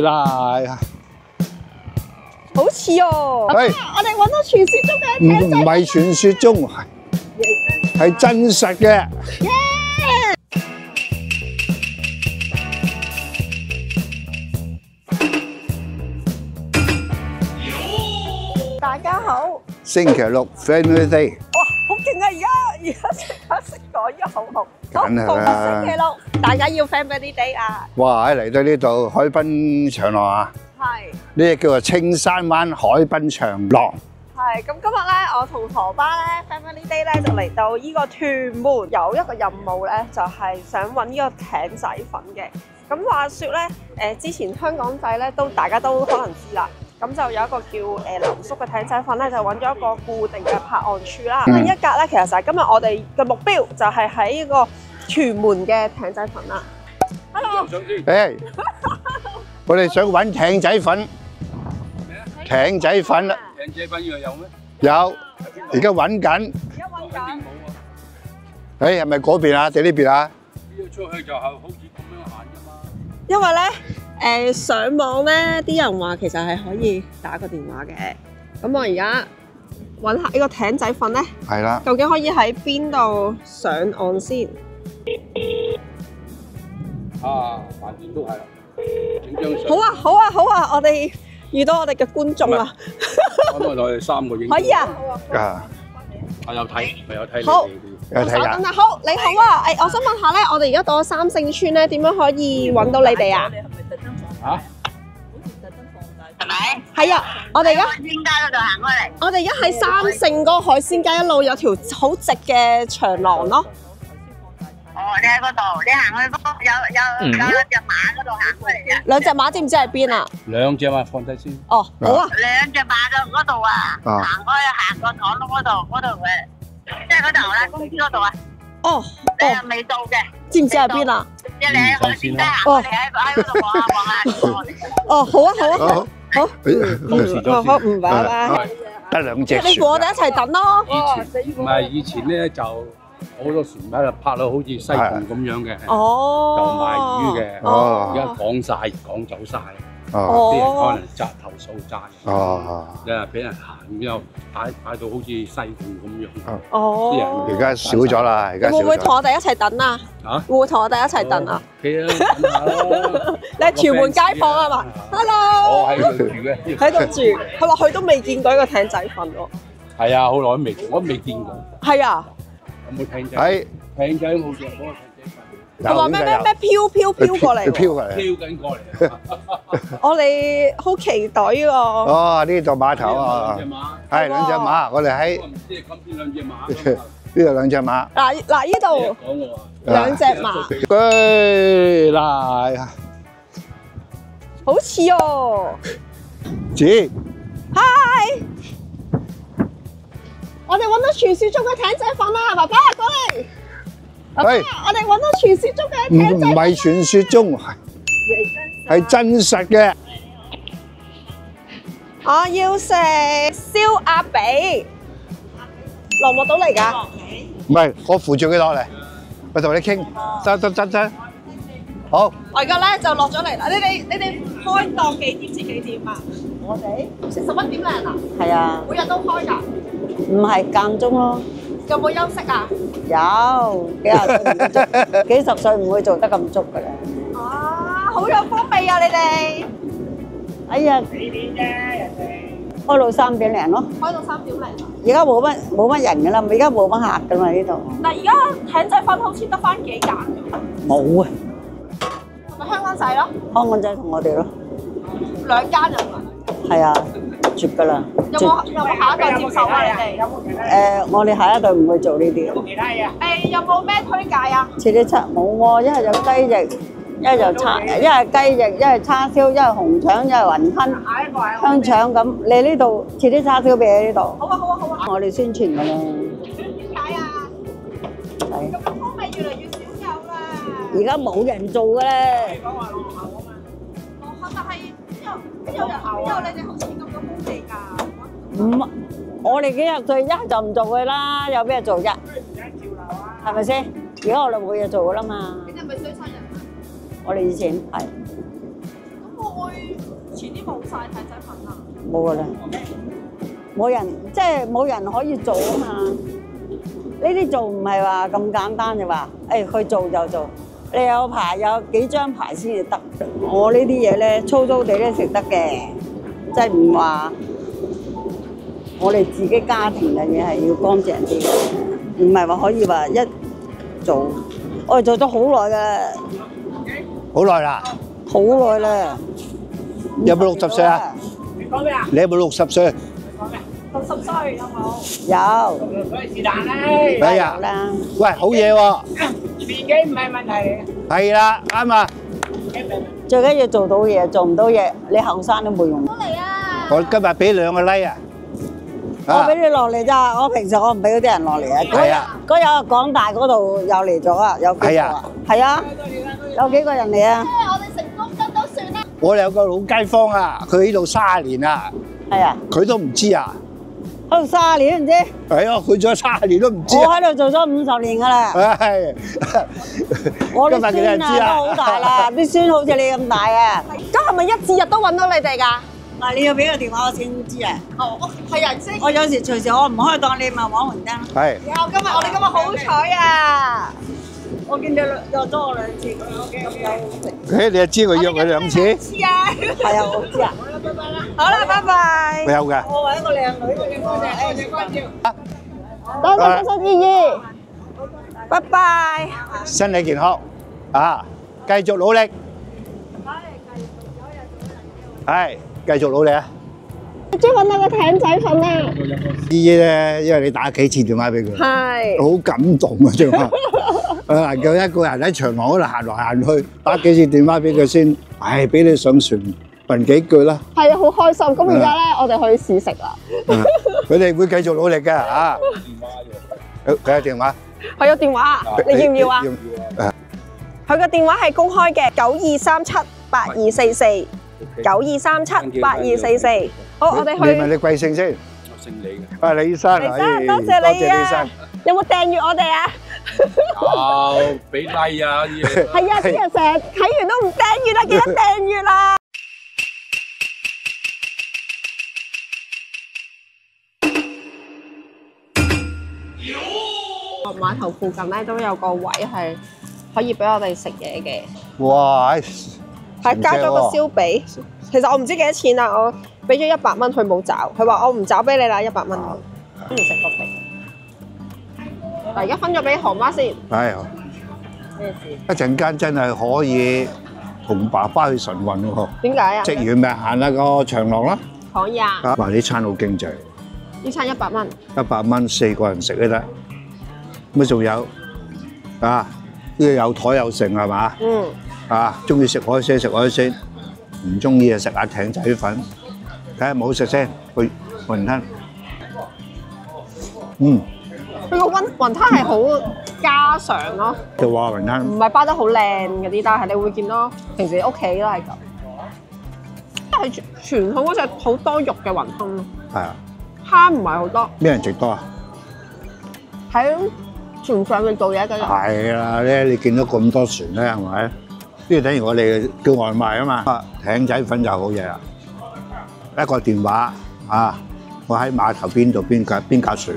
啦！好似哦，係我哋揾到傳說中嘅艇仔，唔係傳說中，係真實嘅。大家好。星期六 Family Day，哇，好勁啊！而家即刻識講呢個口號。好，梗係逢啦星期六，大家要 Family Day 啊！哇！嚟到呢度海濱長廊啊，係呢個叫做青山灣海濱長廊。係，咁今日咧，我同荷巴咧 Family Day 咧就嚟到呢個屯門，有一個任務咧，就係想揾呢個艇仔粉嘅。咁話說咧，之前香港仔咧大家都可能知啦。咁就有一個叫劉叔嘅艇仔粉咧，就揾咗一個固定嘅泊岸處啦。另一格咧，其實就係今日我哋嘅目標，就係喺呢個屯門嘅艇仔粉啦。Hello，誒，我哋想揾艇仔粉，艇仔粉啦。艇仔粉呢個有咩？有，而家揾緊。而家揾緊。誒，係咪嗰邊啊？定呢邊啊？呢個出去就係好似咁樣行啫嘛。因為咧，上網咧，啲人話其實係可以打個電話嘅。咁我而家揾下呢個艇仔粉咧，係啦。究竟可以喺邊度上岸先？啊，橫掂都係啦。整張相。好啊，好啊，好啊！我哋遇到我哋嘅觀眾啦。咁我哋3個影。可以啊。啊，我有睇，我有睇。好。有睇㗎。等好，你好啊！我想問下咧，我哋而家到咗三聖村咧，點樣可以揾到你哋啊？嚇？係咪？係啊，我哋而家海鮮街嗰度行過嚟。我哋而家喺三聖嗰個海鮮街一路有條好直嘅長廊咯。哦，你喺嗰度，你行去嗰有隻馬嗰度行過嚟嘅。兩隻馬知唔知喺邊啊？兩隻嘛，放低先。哦，好啊。兩隻馬嘅嗰度啊，行過廠窿嗰度嘅，即係嗰頭啦，公司嗰度啊。哦，你又未到嘅，知唔知喺邊啊？即係你喺海鮮街行過嚟，喺嗰度望下望下。哦，好啊，好啊，好。好，好，唔拜拜。得兩隻船。你同我哋一齊等咯。以前咧就好多船喺度拍到好似西貢咁樣嘅，哦，就賣魚嘅。哦，而家趕走晒，哦，啲人可能投訴債。哦，你話俾人行之後擺到好似西貢咁樣。哦，而家少咗啦，而家少咗。會唔會同我哋一齊等啊？嚇？會唔會同我哋一齊等啊？OK 啦，等下啦。你係屯門街坊啊嘛 ？Hello。我喺度住嘅。喺度住，佢話佢都未見過呢個艇仔粉喎。係啊，好耐都未見，我都未見過。係啊。有冇艇仔？係。艇仔冇見過艇仔粉。佢話咩飄過嚟？飄過嚟。飄緊過嚟。我哋好期待喎。哦，呢度碼頭啊。係兩隻馬，我哋喺。唔知係今邊兩隻馬。呢度兩隻馬。嗱，呢度兩隻馬。居啦。好似哦。姐。Hi。我哋揾到傳說中嘅艇仔粉啦，爸爸過嚟。係。我哋揾到傳說中嘅艇仔粉。唔係傳說中，係真實嘅。我要食燒鴨髀，落唔落到嚟㗎？唔係，我扶住佢落嚟，我同你傾，得，好。我而家咧就落咗嚟啦。你哋開檔幾點至幾點啊？我哋11點零啊？係啊，每日都開㗎？唔係間中咯，有冇休息啊？有幾廿歲唔會做，幾十歲唔會做得咁足㗎啦。啊，好有風味啊！你哋哎呀，幾點啫？人哋開到3點零咯。開到3點零啊？而家冇乜人㗎啦，而家冇乜客㗎嘛呢度。但而家艇仔粉好似得翻幾間㗎？冇啊，咪香港仔咯，香港仔同我哋咯。兩間人啊？係啊，絕㗎啦。有冇下一代接受啊？你哋我哋下一代唔會做呢啲。其他嘢。有冇咩推介啊？遲啲七冇喎，一係就雞翼，一係就一係雞翼，一係叉燒，一係紅腸，一係雲吞、香腸咁。你呢度遲啲叉燒俾你呢度。好啊，好啊，好啊。我哋宣傳㗎啦。點解啊？係。咁樣風味越嚟越少有啦。而家冇人做嘅咧。講話落後啊嘛。落後，但係邊有你哋好似咁多風味㗎？唔，我哋幾廿歲一係就唔做嘅啦，有咩做啫？係咪先？而家我哋冇嘢做㗎啦嘛。你哋係咪衰親人啊？我哋以前係。咁會晒艇仔粉啊？冇噶啦，冇人即係冇人可以做啊嘛。呢啲做唔係話咁簡單嘅話，去做就做。你有牌有幾張牌先至得。我呢啲嘢咧粗粗地咧食得嘅，即係唔話我哋自己家庭嘅嘢係要乾淨啲嘅，唔係話可以話一做。我哋做咗好耐㗎，好耐啦，好耐啦。有冇60歲啊？你講咩啊？你有冇60歲？ 60歲有冇？有。佢係是但咧。係啊。啦。喂，好嘢喎！年紀唔係問題嚟嘅。係啦，啱啊！最緊要做到嘢，做唔到嘢，你後生都冇用。我今日俾2個 like 啊！我俾你落嚟咋？我平時我唔俾嗰啲人落嚟啊。係啊。嗰日港大嗰度又嚟咗啊，有幾個啊？係啊，有幾個人嚟啊？我有個老街坊啊，佢喺度30年啦，係啊，佢都唔知啊。喺度30年都唔知。係啊，佢做咗30年都唔知我啊。喺度做咗50年㗎啦。係。我啲今日幾多人孫知啊啊都好大啦，啲孫好似你咁大啊。咁係咪一至日都揾到你哋㗎？嗱，你要俾個電話我先知啊。哦，係人先。我有時隨時我唔開檔，你咪揾門燈。係。我哋今日好彩啊！我見你約咗我2次，咁你就知佢約佢2次？係啊，係啊，我知啊。好啦，拜拜。有嘅。我為一個靚女嘅多謝關照。多謝叔叔姨姨，拜拜。身體健康啊！繼續努力。係，繼續努力啊！終於揾到個艇仔粉啦！姨姨咧，因為你打幾次電話俾佢，係。好感動啊！真係，能夠一個人喺長廊嗰度行來行去，打幾次電話俾佢先，唉，俾你上船問幾句啦。係啊，好開心！咁而家咧，我哋去試食啦。佢哋會繼續努力嘅啊！佢有電話，佢有電話，你要唔要啊？佢個電話係公開嘅，92378244。92378244。好，我哋去。你問你貴姓先？我姓李嘅。啊，李生，李生，多謝你啊！有冇訂閱我哋啊？有俾 like 啊啲嘢。係啊，啲人成日睇完都唔訂閱啦，記得訂閱啦！碼頭附近咧都有個位係可以俾我哋食嘢嘅。哇！係加咗個燒髀，其實我唔知幾多錢啦，我俾咗100蚊，佢冇找，佢話我唔找俾你啦，100蚊。跟住食個皮。嗱，而家分咗俾何媽先。係。咩事？一陣間真係可以同爸爸去晨運喎。點解啊？食完咪行下個長廊啦。可以啊。哇！呢餐好經濟。呢餐100蚊。100蚊4個人食都得。咁仲有啊？呢個有台有剩係嘛？嗯。啊，中意食海鮮食海鮮，唔中意就食下艇仔粉，睇下冇食先。去雲吞，佢個雲吞係好家常咯，就話雲吞唔係包得好靚嗰啲，但係你會見到平時屋企都係咁，係傳統嗰隻好多肉嘅雲吞咯。係啊，蝦唔係好多。咩人食多啊？喺船上面做嘢嘅人。係啦，咧你見到咁多船咧，係咪？即係等於我哋叫外賣啊嘛，艇仔粉就好嘢啦。一個電話啊，我喺碼頭邊度邊架船，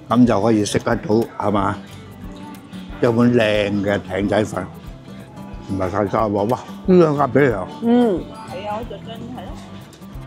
咁就可以食得到係嘛？一碗靚嘅艇仔粉，唔係太差喎。哇！呢兩架俾你啊！嗯。係啊，我就真係咯，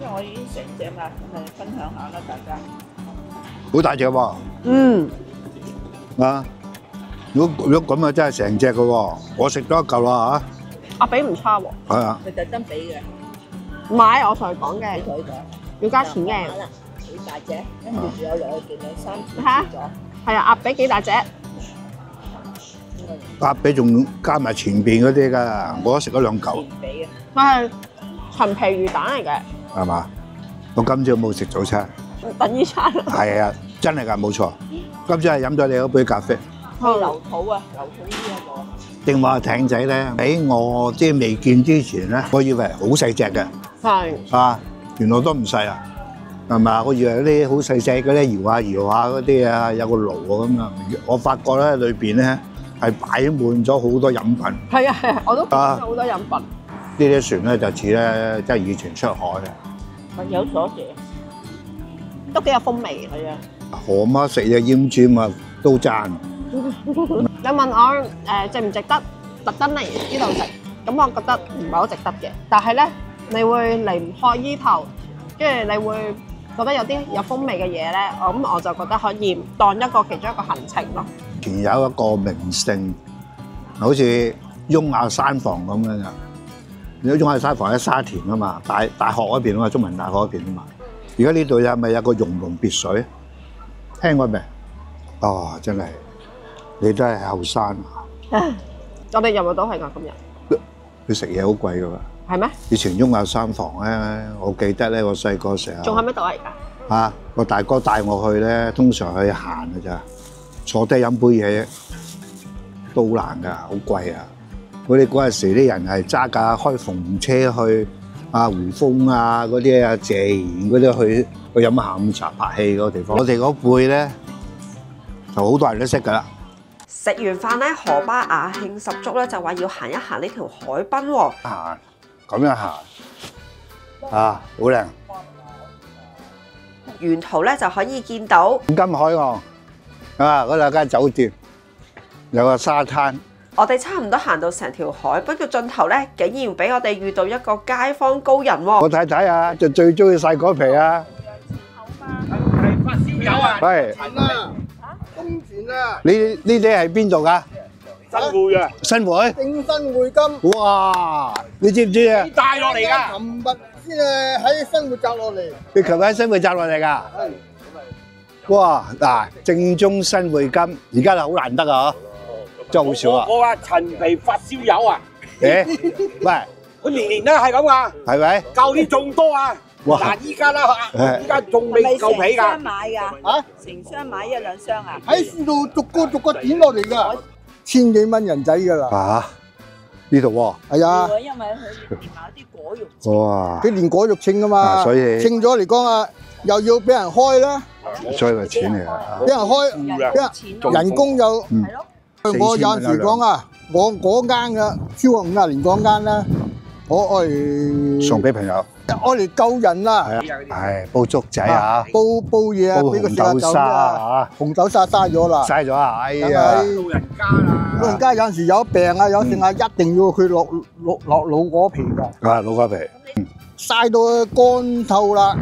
因為我已經成隻啦，咪分享下啦，大家。好大隻喎！嗯。啊！如果咁啊，真係成隻嘅喎，我食咗一嚿啦嚇。阿比唔差喎。係啊。佢特登俾嘅。唔係，我同佢講嘅。佢講。要加錢嘅。幾大隻？跟住仲有兩件2、3件嚇？係啊，鴨髀幾大隻？鴨髀仲加埋前邊嗰啲㗎，我都食咗2嚿。前髀嘅。佢係陳皮魚蛋嚟嘅。係嘛？我今朝冇食早餐。等於餐。係啊，真係㗎，冇錯。今朝係飲咗你嗰杯咖啡。係流土啊，流土呢一個。正話艇仔咧，喺我即係未見之前咧，我以為好細隻嘅。係。啊，原來都唔細啊，係嘛？我以為啲好細隻嗰啲搖下搖下嗰啲啊，有個爐啊咁啊。我發覺咧裏邊咧係擺滿咗好多飲品。係啊係啊，我都見到好多飲品。呢啲船咧就似咧，即係以前出海嘅。物有所值，都幾有風味嘅樣。河媽食隻奄尖啊，都讚。你問我值唔值得特登嚟呢度食？咁我覺得唔係好值得嘅。但係咧，你會離唔開依頭，跟住你會覺得有啲有風味嘅嘢咧，咁我就覺得可以當一個其中一個行程咯。以前有一個名勝，好似雍雅山房咁樣嘅。你雍雅山房喺沙田啊嘛，大學嗰邊啊嘛，中文大學嗰邊啊嘛。而家呢度有咪有個融龍別水？聽過未？哦，真係你都係後生啊！我哋入唔到去㗎今日。佢食嘢好貴㗎喎。係咩？以前雍雅山房咧，我記得咧，我細個時候仲喺咩度啊？而家？啊，個大哥帶我去咧，通常去行㗎咋，坐低飲杯嘢都好難㗎，好貴啊！我哋嗰陣時啲人係揸架開篷車去啊胡風啊嗰啲啊謝賢嗰啲去飲下午茶拍戲嗰個地方。我哋嗰輩咧就好多人都識㗎啦。食完飯咧，荷巴雅興十足咧，就話要行一行呢條海濱喎。行咁樣行啊，好靚！沿途咧就可以見到金海岸啊，嗰兩間酒店有個沙灘。我哋差唔多行到成條海濱嘅盡頭咧，竟然俾我哋遇到一個街坊高人喎。我睇睇啊，就最中意細果皮啊！係發燒友啊！喂，金錢啊！呢啲係邊度㗎？新會啊！新會？正新匯金。哇！你知唔知啊？帶落嚟㗎。琴日先喺新會摘落嚟。你琴日喺新會摘落嚟㗎？哇！嗱，正宗新會金，而家就好難得啊！真係好少啊！我話陳皮發燒友啊！誒，喂，佢年年都係咁啊！係咪？舊年仲多啊！哇！嗱，依家啦，依家仲未夠皮㗎。買㗎？啊？成箱買一兩箱啊？喺樹度逐個點落嚟㗎，千幾蚊人仔㗎啦。啊！呢度喎。係啊。因為佢連埋啲果肉。哇！佢連果肉稱㗎嘛，所以稱咗嚟講啊，又要俾人開啦，所以個錢嚟啊！俾人開，俾人工又。嗯。我有陣時講啊，我嗰間嘅超過50年嗰間咧，我愛嚟送俾朋友，愛嚟救人啦。係啊，係煲粥仔啊，煲嘢啊，俾個食下酒啊，紅豆沙嘥咗啦，嘥咗啊！哎呀，老人家啦，老人家有陣時有病啊，有剩啊，一定要佢落老果皮㗎。啊，老果皮，曬到乾透啦，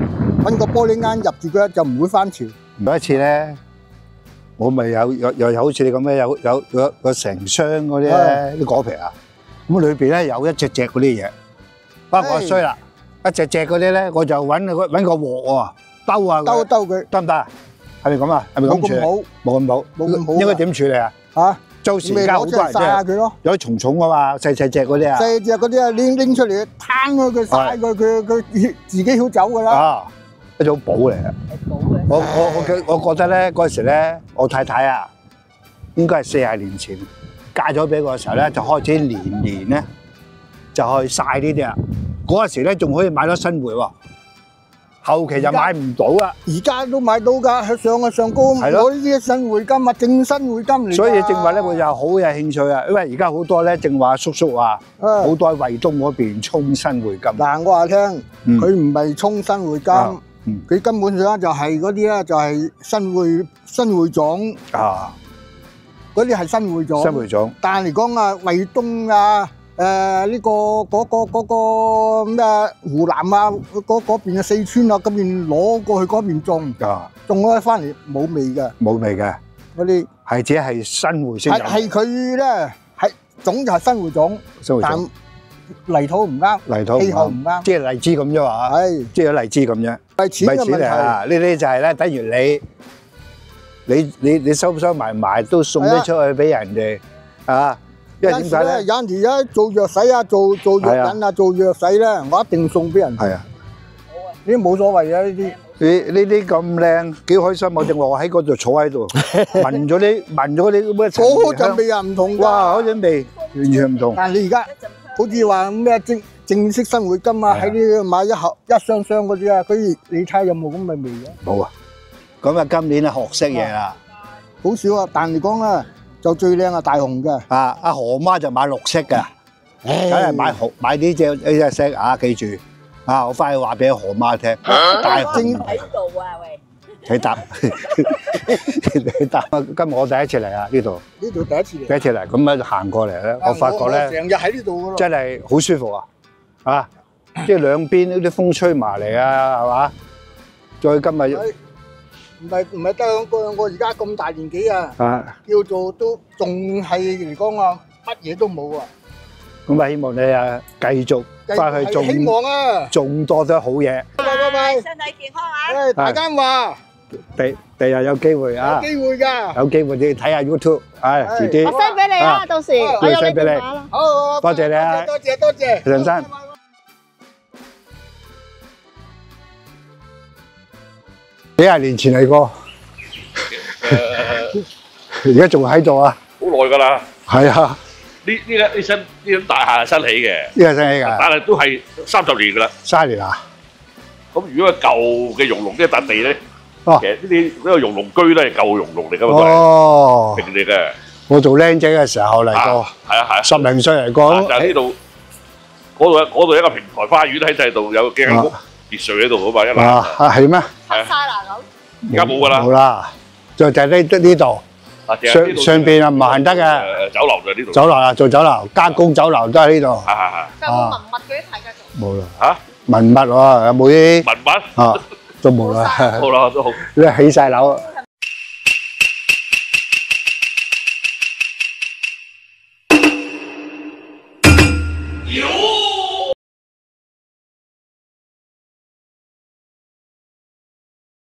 揾個玻璃罌入住佢就唔會翻潮。有一次咧，我咪有好似你咁嘅有成箱嗰啲咧啲果皮啊，咁裏邊咧有一隻嗰啲嘢，不過我衰啦，一隻嗰啲咧，我就揾個鑊喎，兜啊，兜佢得唔得啊？係咪咁啊？係咪咁處理？冇咁好，冇咁好，應該點處理啊？嚇，做時而家好多人曬下佢咯，有啲蟲蟲啊嘛，細隻嗰啲啊，細隻嗰啲啊拎出嚟攤開佢曬佢自己好走㗎啦。啊，一種寶嚟嘅。我覺得咧嗰時咧，我太太啊，應該係40年前嫁咗俾我嘅時候咧，就開始年咧就去曬呢啲啊。嗰陣時咧仲可以買到新會喎，後期就買唔到啦。而家都買到㗎，喺上高攞呢啲新會金啊，正新會金嚟㗎。所以正話咧，我就好有興趣啊，因為而家好多咧，正話叔叔話好多喺惠東嗰邊沖新會金。嗱，我話聽，佢唔係沖新會金。佢根本上就係嗰啲咧，就係新會種啊，嗰啲係新會種。新會種，但係嚟講啊，惠東啊，呢個嗰個咩湖南啊，嗰邊嘅四川啊，嗰邊攞過去嗰邊種，種咗翻嚟冇味嘅，冇味嘅嗰啲係只係新會先有。係佢咧係種就係新會種，但泥土唔啱，氣候唔啱，即係荔枝咁啫嘛。係，即係荔枝咁啫。係錢嘅問題啊！呢啲就係咧，等於你收埋都送得出去俾人哋啊！因為點解咧？有陣時咧做藥洗啊，做藥引啊，做藥洗咧，我一定送俾人。係啊，呢啲冇所謂嘅呢啲。呢啲咁靚，幾開心！我正話我喺嗰度坐喺度，聞咗啲咁嘅嗰陣味又唔同㗎。哇！嗰陣味完全唔同。但係你而家好似話咩正式新會金啊，喺呢度買一箱嗰啲啊，你睇下有冇咁嘅味嘅？冇啊！咁啊，今年啊學識嘢啦，好少啊。但係講啊，就最靚啊大紅嘅。啊，阿何媽就買綠色嘅，梗係買呢隻色啊！記住啊！我翻去話俾何媽聽，大紅喺度啊喂！你答，你答。今日我第一次嚟啊呢度，呢度第一次嚟。第一次嚟，咁啊行過嚟咧，我發覺咧，成日喺呢度噶咯。真係好舒服啊！啊，即係兩邊呢啲風吹埋嚟啊，係嘛？再今日唔係得我而家咁大年紀啊，叫做都仲係嚟講啊，乜嘢都冇啊。咁啊，希望你啊繼續翻去種，希望啊，種多啲好嘢。拜拜，身體健康啊！大家話第日有機會啊，有機會㗎，有機會你睇下 YouTube，遲啲。我 send 俾你啦，到時我有你電話啦。好，多謝你啊，多謝，梁生。幾廿年前嚟過，而家仲喺度啊！好耐㗎啦。係啊，呢種大廈係新起嘅，呢個新起㗎，但係都係30年㗎啦。30年啊！咁如果係舊嘅熔爐呢一笪地咧，哦，其實呢個熔爐居咧係舊熔爐嚟㗎嘛，都哦，係平地嘅。我做僆仔嘅時候嚟過，係啊10零歲嚟過。就係呢度，嗰度一個平台花園喺度，有幾間屋別墅喺度㗎嘛，一欄。啊，係咩？黑晒啦咁。而家冇㗎啦。冇啦，就係呢度。上邊啊唔行得嘅。酒樓就呢度。酒樓啊，做酒樓，加工酒樓都喺呢度。有冇文物嗰啲睇㗎？冇啦。嚇？文物喎，有冇啲？文物？啊，都冇啦。好啦，都好。你起晒樓。